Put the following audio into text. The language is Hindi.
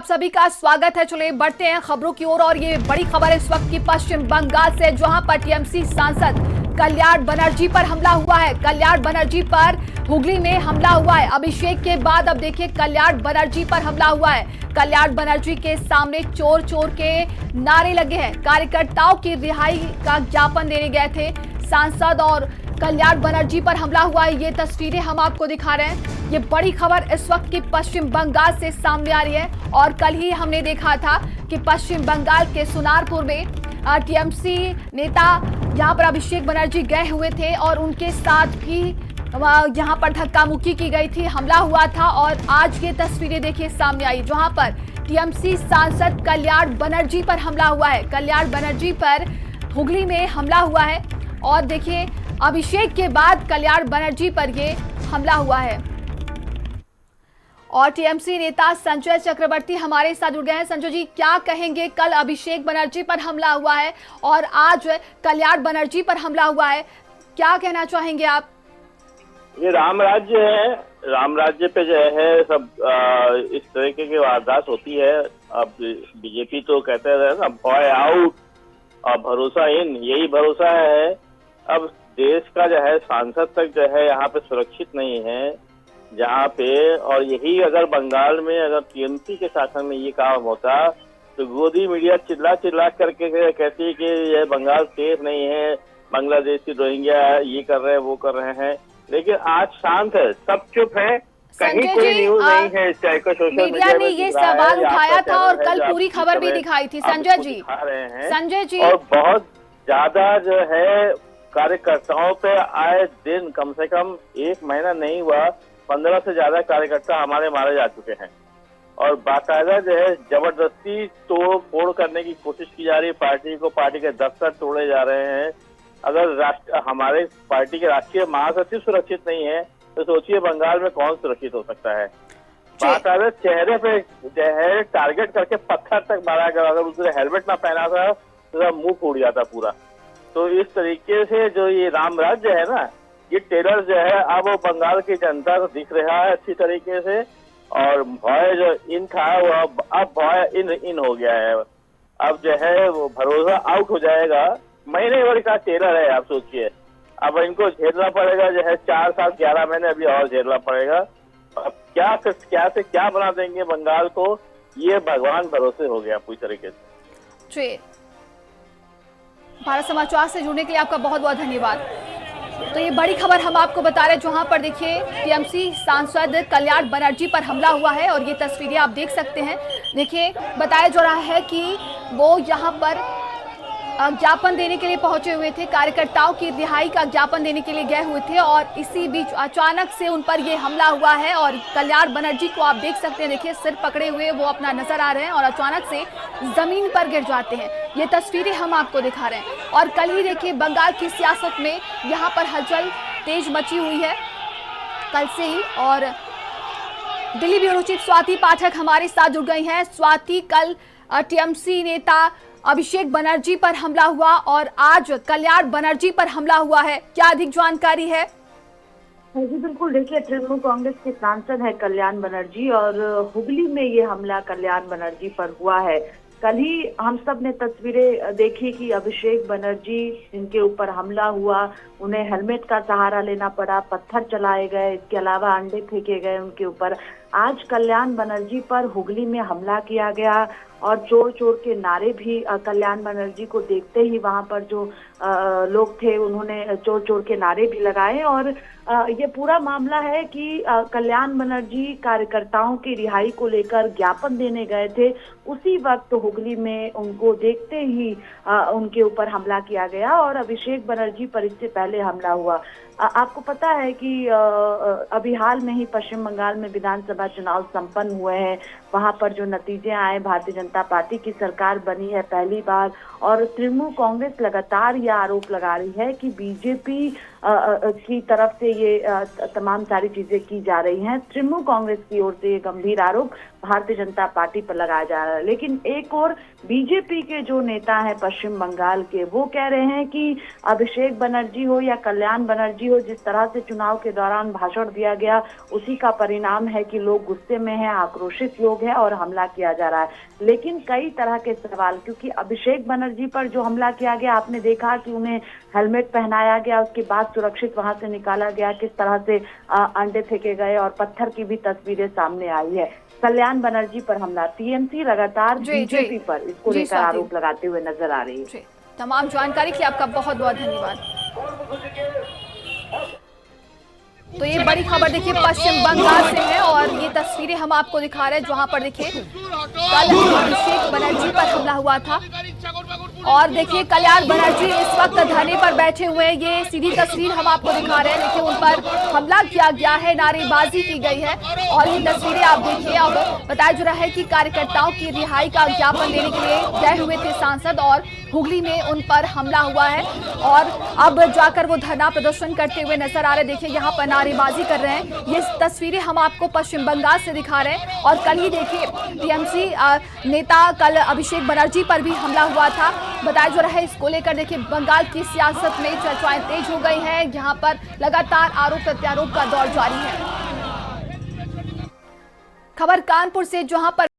सभी का स्वागत है। चलिए बढ़ते हैं खबरों की ओर और ये बड़ी खबर इस वक्त की पश्चिम बंगाल से, जहां पर टीएमसी सांसद कल्याण बनर्जी पर हमला हुआ है। कल्याण बनर्जी पर हुगली में हमला हुआ है। अभिषेक के बाद अब देखिए कल्याण बनर्जी पर हमला हुआ है। कल्याण बनर्जी के सामने चोर चोर के नारे लगे हैं। कार्यकर्ताओं की रिहाई का ज्ञापन देने गए थे सांसद और कल्याण बनर्जी पर हमला हुआ है। ये तस्वीरें हम आपको दिखा रहे हैं। ये बड़ी खबर इस वक्त की पश्चिम बंगाल से सामने आ रही है और कल ही हमने देखा था कि पश्चिम बंगाल के सुनारपुर में टीएमसी नेता यहां पर अभिषेक बनर्जी गए हुए थे और उनके साथ भी यहां पर धक्का मुक्की की गई थी, हमला हुआ था। और आज ये तस्वीरें देखिए सामने आई जहां पर टीएमसी सांसद कल्याण बनर्जी पर हमला हुआ है। कल्याण बनर्जी पर हुगली में हमला हुआ है और देखिए अभिषेक के बाद कल्याण बनर्जी पर ये हमला हुआ है। और टीएमसी नेता संजय चक्रवर्ती हमारे साथ जुड़ गए हैं। संजय जी, क्या कहेंगे? कल अभिषेक बनर्जी पर हमला हुआ है और आज कल्याण बनर्जी पर हमला हुआ है, क्या कहना चाहेंगे आप? ये राम राज्य है, राम राज्य पे जो है सब इस तरीके की वारदात होती है। अब बीजेपी तो कहते रहे ना, बॉय आउट और भरोसा इन, यही भरोसा है। अब देश का जो है सांसद तक जो है यहाँ पे सुरक्षित नहीं है जहाँ पे, और यही अगर बंगाल में अगर टीएमसी के शासन में ये काम होता तो गोदी मीडिया चिल्ला चिल्ला करके कहती है कि ये बंगाल सेफ नहीं है, बांग्लादेश की रोहिंग्या ये कर रहे हैं वो कर रहे हैं। लेकिन आज शांत है, सब चुप है, कहीं कोई न्यूज नहीं है। चाहे को सोशल मीडिया ने ये सवाल उठाया था और कल पूरी खबर भी दिखाई थी। संजय जी और बहुत ज्यादा जो है कार्यकर्ताओं पे आए दिन, कम से कम एक महीना नहीं हुआ, 15 से ज्यादा कार्यकर्ता हमारे मारे जा चुके हैं। और बाकायदा जो है जबरदस्ती तोड़ फोड़ करने की कोशिश की जा रही है पार्टी को, पार्टी के दफ्तर तोड़े जा रहे हैं। अगर हमारे पार्टी के राष्ट्रीय महासचिव सुरक्षित नहीं है तो सोचिए बंगाल में कौन सुरक्षित हो सकता है। बाकायदा चेहरे पे जो है टारगेट करके पत्थर तक मारा गया। अगर उसने हेलमेट ना पहना था तो मुंह फूट जाता पूरा। तो इस तरीके से जो ये राम राज्य है ना, ये टेरर जो है अब वो बंगाल की जनता को दिख रहा है अच्छी तरीके से। और भय जो इन था वो अब भय इन हो गया है। अब जो है वो भरोसा आउट हो जाएगा। महीने भर का टेरर है, आप सोचिए। अब इनको झेलना पड़ेगा जो है 4 साल 11 महीने अभी और झेलना पड़ेगा। अब क्या से क्या बना देंगे बंगाल को, ये भगवान भरोसे हो गया पूरी तरीके से। भारत समाचार से जुड़ने के लिए आपका बहुत बहुत धन्यवाद। तो ये बड़ी खबर हम आपको बता रहे हैं जहां पर देखिए टीएमसी सांसद कल्याण बनर्जी पर हमला हुआ है और ये तस्वीरें आप देख सकते हैं। देखिए बताया जा रहा है कि वो यहां पर ज्ञापन देने के लिए पहुंचे हुए थे, कार्यकर्ताओं की रिहाई का ज्ञापन देने के लिए गए हुए थे और इसी बीच अचानक से उन पर यह हमला हुआ है। और कल्याण बनर्जी को आप देख सकते हैं, देखिए सिर पकड़े हुए वो अपना नजर आ रहे हैं और अचानक से जमीन पर गिर जाते हैं। ये तस्वीरें हम आपको दिखा रहे हैं। और कल ही देखिए बंगाल की सियासत में यहाँ पर हलचल तेज मची हुई है कल से ही। और दिल्ली ब्यूरो चीफ स्वाति पाठक हमारे साथ जुड़ गई हैं। स्वाति, कल टीएमसी नेता अभिषेक बनर्जी पर हमला हुआ और आज कल्याण बनर्जी पर हमला हुआ है, क्या अधिक जानकारी है? जी बिल्कुल, देखिए तृणमूल कांग्रेस के सांसद है कल्याण बनर्जी और हुगली में ये हमला कल्याण बनर्जी पर हुआ है। कल ही हम सब ने तस्वीरें देखी कि अभिषेक बनर्जी इनके ऊपर हमला हुआ, उन्हें हेलमेट का सहारा लेना पड़ा, पत्थर चलाए गए, इसके अलावा अंडे फेंके गए उनके ऊपर। आज कल्याण बनर्जी पर हुगली में हमला किया गया और चोर चोर के नारे भी कल्याण बनर्जी को देखते ही वहां पर जो लोग थे उन्होंने चोर चोर के नारे भी लगाए। और ये पूरा मामला है कि कल्याण बनर्जी कार्यकर्ताओं की रिहाई को लेकर ज्ञापन देने गए थे, उसी वक्त हुगली में उनको देखते ही उनके ऊपर हमला किया गया और अभिषेक बनर्जी पर इससे पहले हमला हुआ। आपको पता है कि अभी हाल में ही पश्चिम बंगाल में विधानसभा चुनाव संपन्न हुए हैं। वहां पर जो नतीजे आए, भारतीय जनता पार्टी की सरकार बनी है पहली बार और तृणमूल कांग्रेस लगातार यह आरोप लगा रही है कि बीजेपी की तरफ से ये तमाम सारी चीजें की जा रही हैं। तृणमूल कांग्रेस की ओर से ये गंभीर आरोप भारतीय जनता पार्टी पर लगाया जा रहा है। लेकिन एक और बीजेपी के जो नेता हैं पश्चिम बंगाल के, वो कह रहे हैं कि अभिषेक बनर्जी हो या कल्याण बनर्जी हो, जिस तरह से चुनाव के दौरान भाषण दिया गया उसी का परिणाम है कि लोग गुस्से में हैं, आक्रोशित लोग हैं और हमला किया जा रहा है। लेकिन कई तरह के सवाल, क्योंकि अभिषेक बनर्जी पर जो हमला किया गया, आपने देखा कि उन्हें हेलमेट पहनाया गया, उसके बाद सुरक्षित वहां से निकाला गया, किस तरह से अंडे फेंके गए और पत्थर की भी तस्वीरें सामने आई है। कल्याण बनर्जी पर हमला, टीएमसी लगातार बीजेपी पर इसको लेकर आरोप लगाते हुए नजर आ रही है। तमाम जानकारी के लिए आपका बहुत बहुत धन्यवाद। तो ये बड़ी खबर देखिए पश्चिम बंगाल से है और ये तस्वीरें हम आपको दिखा रहे हैं जहां पर देखिए कल अभिषेक बनर्जी पर हमला हुआ था और देखिए कल्याण बनर्जी इस वक्त धरने पर बैठे हुए हैं। ये सीधी तस्वीर हम आपको दिखा रहे हैं। देखिए उन पर हमला किया गया है, नारेबाजी की गई है और ये तस्वीरें आप देखिए। अब बताया जा रहा है कि कार्यकर्ताओं की रिहाई का ज्ञापन देने के लिए गए हुए थे सांसद और हुगली में उन पर हमला हुआ है और अब जाकर वो धरना प्रदर्शन करते हुए नजर आ रहे। देखिए यहाँ पर नारेबाजी कर रहे हैं। ये तस्वीरें हम आपको पश्चिम बंगाल से दिखा रहे हैं और कल ही देखिए टीएमसी नेता कल अभिषेक बनर्जी पर भी हमला हुआ था। बताया जा रहा है इसको लेकर देखिए बंगाल की सियासत में चर्चाएं तेज हो गई हैं। यहाँ पर लगातार आरोप प्रत्यारोप का दौर जारी है। खबर कानपुर से जहां पर